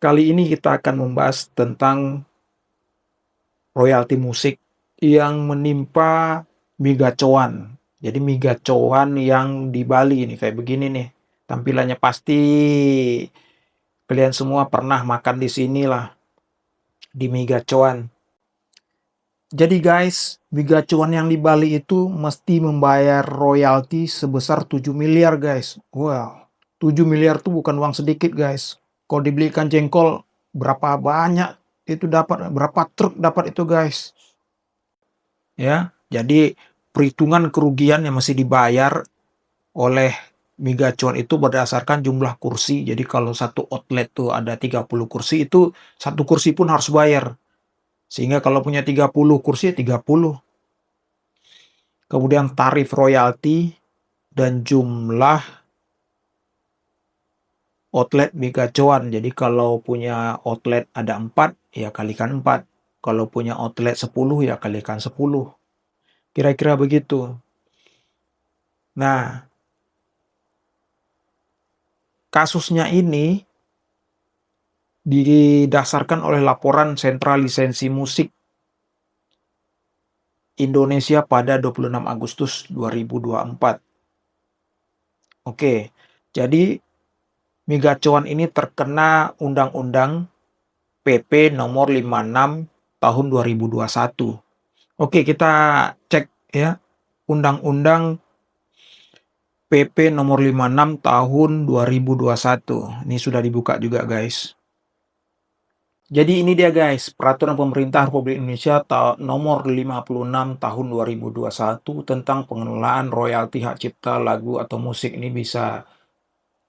Kali ini kita akan membahas tentang royalti musik yang menimpa migacoan. Jadi migacoan yang di Bali nih kayak begini nih, tampilannya pasti kalian semua pernah makan di sinilah, di migacoan. Jadi guys, migacoan yang di Bali itu mesti membayar royalti sebesar 7 miliar guys. Wow, 7 miliar tuh bukan uang sedikit guys. Kalau dibelikan jengkol berapa banyak itu dapat, berapa truk dapat itu guys. Ya, jadi perhitungan kerugian yang mesti dibayar oleh migacuan itu berdasarkan jumlah kursi. Jadi kalau satu outlet tuh ada 30 kursi, itu satu kursi pun harus bayar. Sehingga kalau punya 30 kursi, 30. Kemudian tarif royalti dan jumlah outlet migacuan. Jadi kalau punya outlet ada 4, ya kalikan 4. Kalau punya outlet 10, ya kalikan 10. Kira-kira begitu. Nah, kasusnya ini didasarkan oleh laporan Sentral Lisensi Musik Indonesia pada 26 Agustus 2024. Oke, jadi migacuan ini terkena Undang-Undang PP nomor 56 tahun 2021. Oke, kita cek ya. Undang-Undang PP nomor 56 tahun 2021. Ini sudah dibuka juga, guys. Jadi ini dia guys, Peraturan Pemerintah Republik Indonesia nomor 56 tahun 2021 tentang pengelolaan royalti hak cipta lagu atau musik. Ini bisa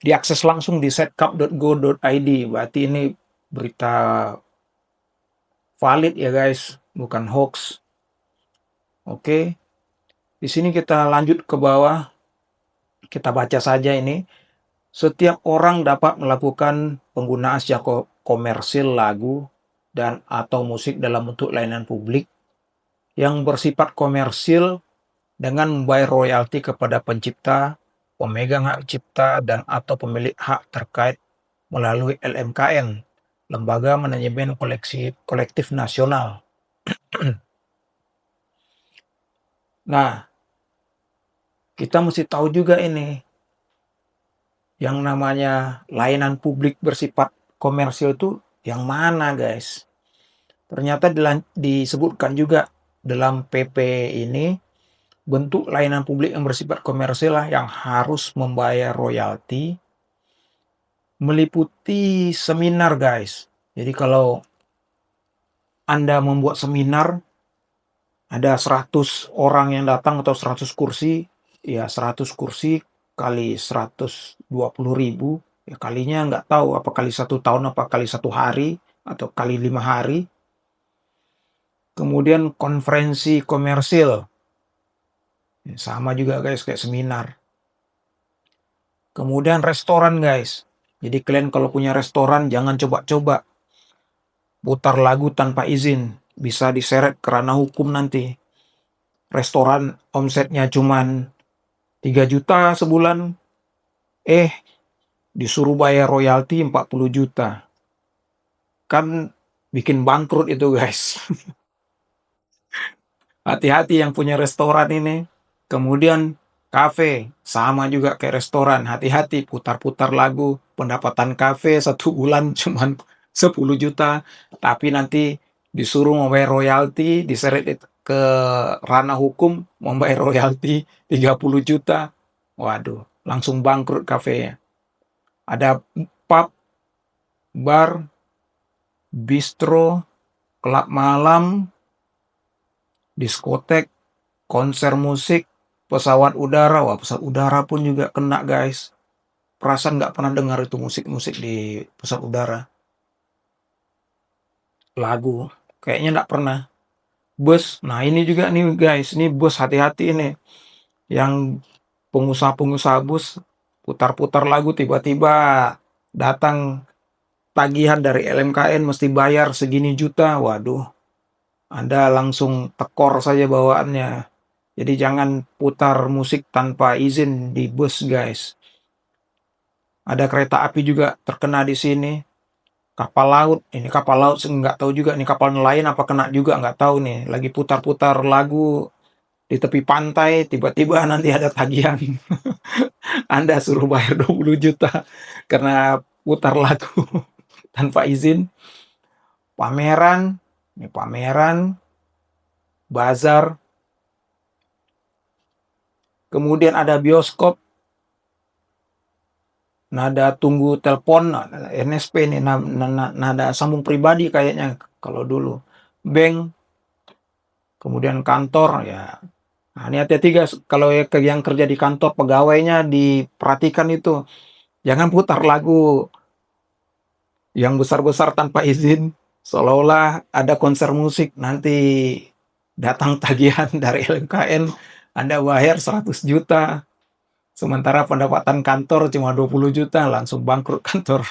diakses langsung di setkap.go.id. Berarti ini berita valid ya guys, bukan hoax. Oke, di sini kita lanjut ke bawah. Kita baca saja ini. Setiap orang dapat melakukan penggunaan secara komersil lagu dan atau musik dalam bentuk layanan publik yang bersifat komersil dengan membayar royalti kepada pencipta, pemegang hak cipta, dan atau pemilik hak terkait melalui LMKN, Lembaga Manajemen Kolektif Nasional. Nah, kita mesti tahu juga ini, yang namanya layanan publik bersifat komersil itu yang mana guys? Ternyata disebutkan juga dalam PP ini, bentuk layanan publik yang bersifat komersil lah yang harus membayar royalti meliputi seminar guys. Jadi kalau Anda membuat seminar, ada 100 orang yang datang atau 100 kursi, ya 100 kursi kali 120.000, ya kalinya nggak tahu apa kali 1 tahun, apa kali 1 hari, atau kali 5 hari. Kemudian konferensi komersil, sama juga guys kayak seminar. Kemudian restoran guys, jadi kalian kalau punya restoran jangan coba-coba putar lagu tanpa izin, bisa diseret ke ranah hukum nanti. Restoran omsetnya cuman 3 juta sebulan, disuruh bayar royalti 40 juta. Kan bikin bangkrut itu guys. Hati-hati yang punya restoran ini. Kemudian kafe, sama juga kayak restoran. Hati-hati putar-putar lagu. Pendapatan kafe 1 bulan cuman 10 juta. Tapi nanti disuruh membayar royalti, diseret ke ranah hukum, membayar royalti 30 juta. Waduh, langsung bangkrut kafenya. Ada pub, bar, bistro, klub malam, diskotek, konser musik, pesawat udara. Wah, pesawat udara pun juga kena guys. Perasaan nggak pernah dengar itu musik-musik di pesawat udara. Lagu, kayaknya nggak pernah. Bus, nah ini juga nih guys, ini bus hati-hati ini. Yang pengusaha-pengusaha bus putar-putar lagu tiba-tiba datang tagihan dari LMKN mesti bayar segini juta. Waduh, Anda langsung tekor saja bawaannya. Jadi jangan putar musik tanpa izin di bus guys. Ada kereta api juga terkena di sini. Kapal laut, ini kapal laut nggak tahu juga nih kapal nelayan apa kena juga nggak tahu nih, lagi putar-putar lagu di tepi pantai, tiba-tiba nanti ada tagihan, Anda suruh bayar 20 juta karena putar lagu tanpa izin. Pameran, ini pameran, bazar, kemudian ada bioskop, nada tunggu telepon, NSP nih, nada sambung pribadi kayaknya kalau dulu, bank, kemudian kantor ya. Nah, ini hati-hati guys, kalau yang kerja di kantor pegawainya diperhatikan itu, jangan putar lagu yang besar-besar tanpa izin, seolah-olah ada konser musik, nanti datang tagihan dari LMKN, Anda bayar 100 juta, sementara pendapatan kantor cuma 20 juta, langsung bangkrut kantor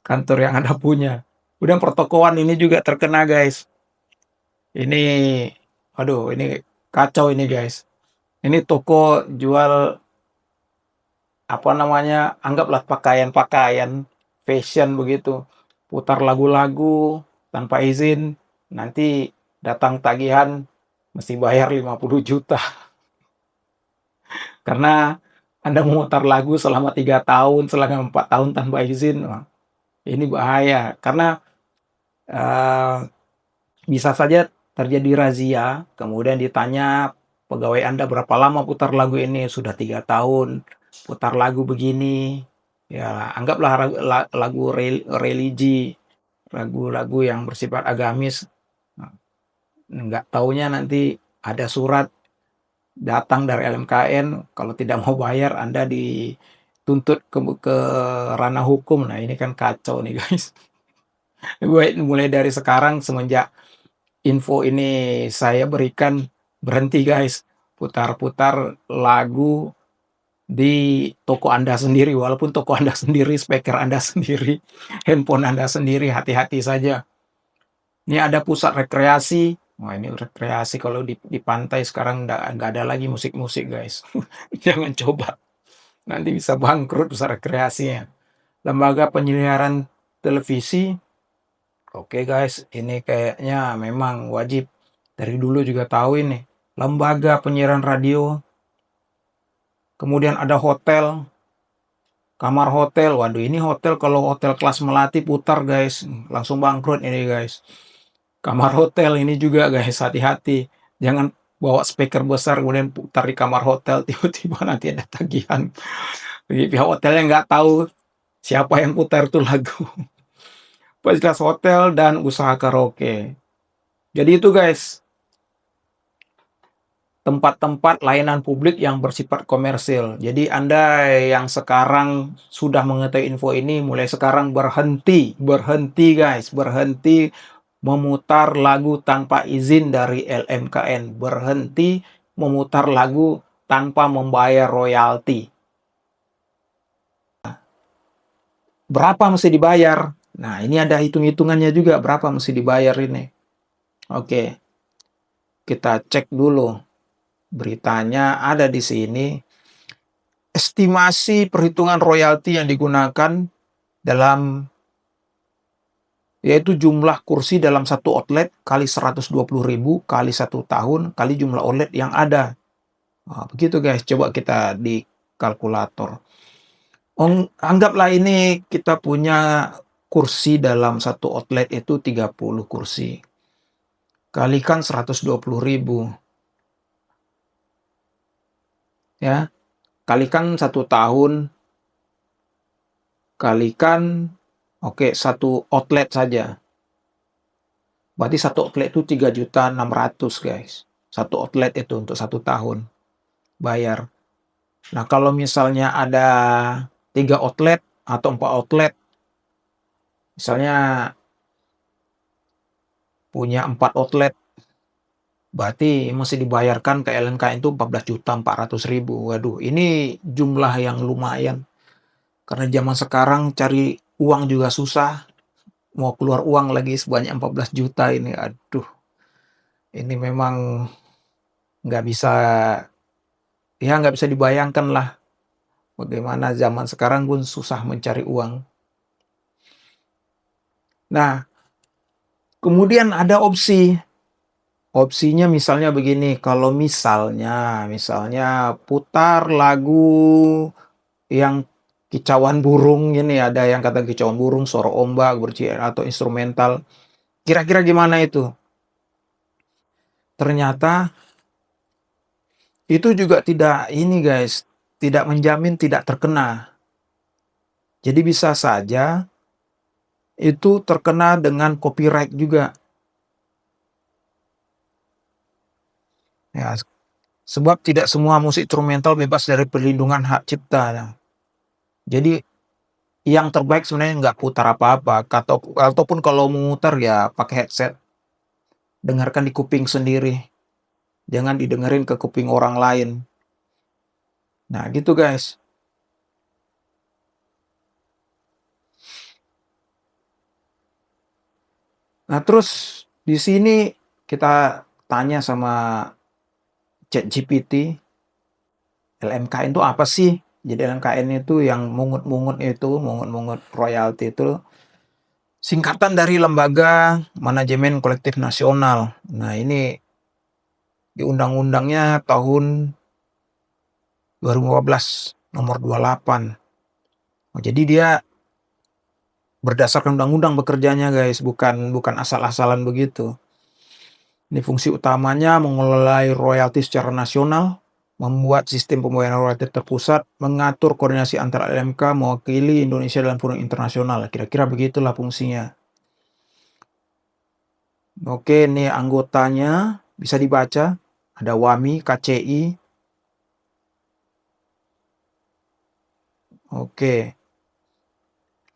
kantor yang Anda punya. Kemudian pertokoan ini juga terkena guys. Ini, aduh ini kacau ini guys. Ini toko jual apa namanya, anggaplah pakaian-pakaian, fashion begitu. Putar lagu-lagu tanpa izin, nanti datang tagihan mesti bayar 50 juta. Karena Anda memutar lagu selama 3 tahun, selama 4 tahun tanpa izin, wah ini bahaya. Karena, eee, bisa saja terjadi razia, kemudian ditanya pegawai Anda, "Berapa lama putar lagu ini?" "Sudah 3 tahun, putar lagu begini." Ya anggaplah lagu religi, lagu-lagu yang bersifat agamis, nah, nggak taunya nanti ada surat datang dari LMKN, kalau tidak mau bayar Anda dituntut ke ranah hukum. Nah ini kan kacau nih guys. Mulai dari sekarang semenjak info ini saya berikan, berhenti guys, putar-putar lagu di toko Anda sendiri, walaupun toko Anda sendiri, speaker Anda sendiri, handphone Anda sendiri, hati-hati saja. Ini ada pusat rekreasi, wah ini rekreasi kalau di pantai sekarang nggak ada lagi musik-musik guys. Jangan coba, nanti bisa bangkrut pusat rekreasinya. Lembaga penyiaran televisi, oke guys, ini kayaknya memang wajib, dari dulu juga tahu ini. Lembaga penyiaran radio, kemudian ada hotel, kamar hotel, waduh ini hotel kalau hotel kelas melati putar guys, langsung bangkrut ini guys. Kamar hotel ini juga guys, hati-hati, jangan bawa speaker besar kemudian putar di kamar hotel, tiba-tiba nanti ada tagihan. Jadi pihak hotelnya nggak tahu siapa yang putar tuh lagu. Fasilitas hotel dan usaha karaoke. Jadi itu guys, tempat-tempat layanan publik yang bersifat komersil. Jadi Anda yang sekarang sudah mengetahui info ini, mulai sekarang berhenti, berhenti guys, berhenti memutar lagu tanpa izin dari LMKN, berhenti memutar lagu tanpa membayar royalti. Berapa mesti dibayar? Nah, ini ada hitung-hitungannya juga berapa mesti dibayar ini. Oke, kita cek dulu. Beritanya ada di sini. Estimasi perhitungan royalti yang digunakan dalam yaitu jumlah kursi dalam satu outlet kali 120.000 kali 1 tahun kali jumlah outlet yang ada. Nah, begitu guys, coba kita di kalkulator. Anggaplah ini kita punya kursi dalam satu outlet itu 30 kursi. Kalikan 120.000 ya. Kalikan 1 tahun, kalikan oke, satu outlet saja. Berarti satu outlet itu 3.600.000 guys. Satu outlet itu untuk 1 tahun bayar. Nah kalau misalnya ada 3 outlet atau 4 outlet, misalnya punya 4 outlet, berarti mesti dibayarkan ke LMKN itu 14.400.000. Waduh, ini jumlah yang lumayan. Karena zaman sekarang cari uang juga susah. Mau keluar uang lagi sebanyak 14 juta ini, aduh. Ini memang nggak bisa, ya nggak bisa dibayangkan lah bagaimana zaman sekarang pun susah mencari uang. Nah, kemudian ada opsi. Opsinya misalnya begini, kalau misalnya putar lagu yang kicauan burung ini, ada yang kata kicauan burung, suara ombak, atau instrumental. Kira-kira gimana itu? Ternyata itu juga tidak ini guys, tidak menjamin tidak terkena. Jadi bisa saja itu terkena dengan copyright juga. Ya, sebab tidak semua musik instrumental bebas dari perlindungan hak cipta. Nah, jadi yang terbaik sebenarnya nggak putar apa-apa, ataupun kalau memutar ya pakai headset, dengarkan di kuping sendiri, jangan didengerin ke kuping orang lain. Nah gitu guys. Nah terus di sini kita tanya sama ChatGPT, LMKN itu apa sih? Jadi LMKN itu yang mungut-mungut royalti itu singkatan dari Lembaga Manajemen Kolektif Nasional. Nah ini di undang-undangnya tahun 2015 nomor 28. Oh, jadi dia berdasarkan undang-undang bekerjanya guys, bukan asal-asalan begitu. Ini fungsi utamanya mengelola royalti secara nasional, membuat sistem pembayaran royalti terpusat, mengatur koordinasi antara LMK, mewakili Indonesia dalam forum internasional. Kira-kira begitulah fungsinya. Oke, ini anggotanya bisa dibaca. Ada WAMI, KCI. Oke.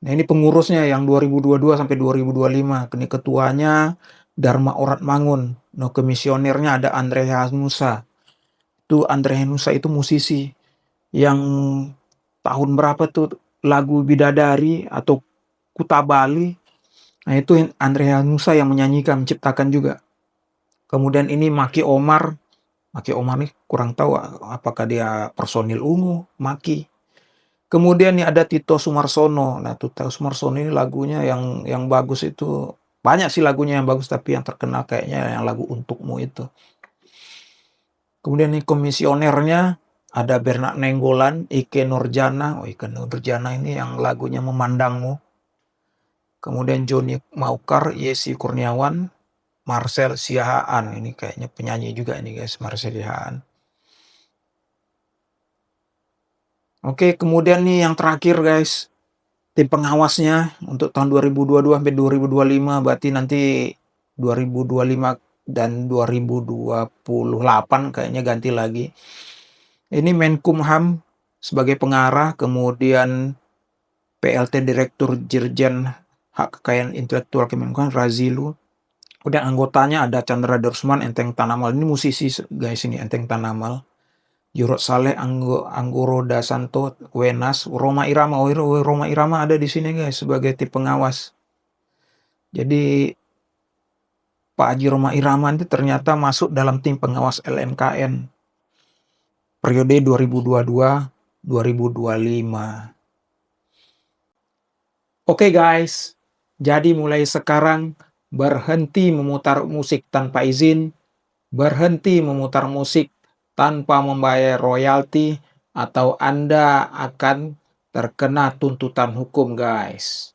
Nah, ini pengurusnya yang 2022 sampai 2025. Ini ketuanya Dharma Oratmangun. Nah, komisionernya ada Andre Hanusa. Itu Andre Hanusa itu musisi yang tahun berapa tuh lagu Bidadari atau Kuta Bali. Nah, itu Andre Hanusa yang menyanyikan, menciptakan juga. Kemudian ini Maki Omar. Maki Omar nih kurang tahu apakah dia personil ungu, Maki. Kemudian nih ada Tito Sumarsono. Nah, Tito Sumarsono ini lagunya yang bagus itu banyak sih lagunya yang bagus, tapi yang terkenal kayaknya yang lagu Untukmu itu. Kemudian nih komisionernya ada Bernard Nenggolan, Ike Nurjana. Oh, Ike Nurjana ini yang lagunya Memandangmu. Kemudian Joni Maukar, Yesi Kurniawan, Marcel Siahaan. Ini kayaknya penyanyi juga ini guys, Marcel Siahaan. Oke, kemudian nih yang terakhir guys, tim pengawasnya untuk tahun 2022 sampai 2025, berarti nanti 2025 dan 2028 kayaknya ganti lagi. Ini Menkumham sebagai pengarah, kemudian PLT Direktur Dirjen Hak Kekayaan Intelektual Kemenkumham Razilu. Kemudian anggotanya ada Chandra Dorsman, Enteng Tanamal. Ini musisi guys ini, Enteng Tanamal. Jurot Saleh, Anggoro Dasanto, Wenas, Roma Irama. Oh, Roma Irama ada di sini guys sebagai tim pengawas. Jadi Pak Haji Roma Irama itu ternyata masuk dalam tim pengawas LMKN periode 2022-2025. Oke guys, jadi mulai sekarang berhenti memutar musik tanpa izin, berhenti memutar musik tanpa membayar royalti, atau Anda akan terkena tuntutan hukum guys.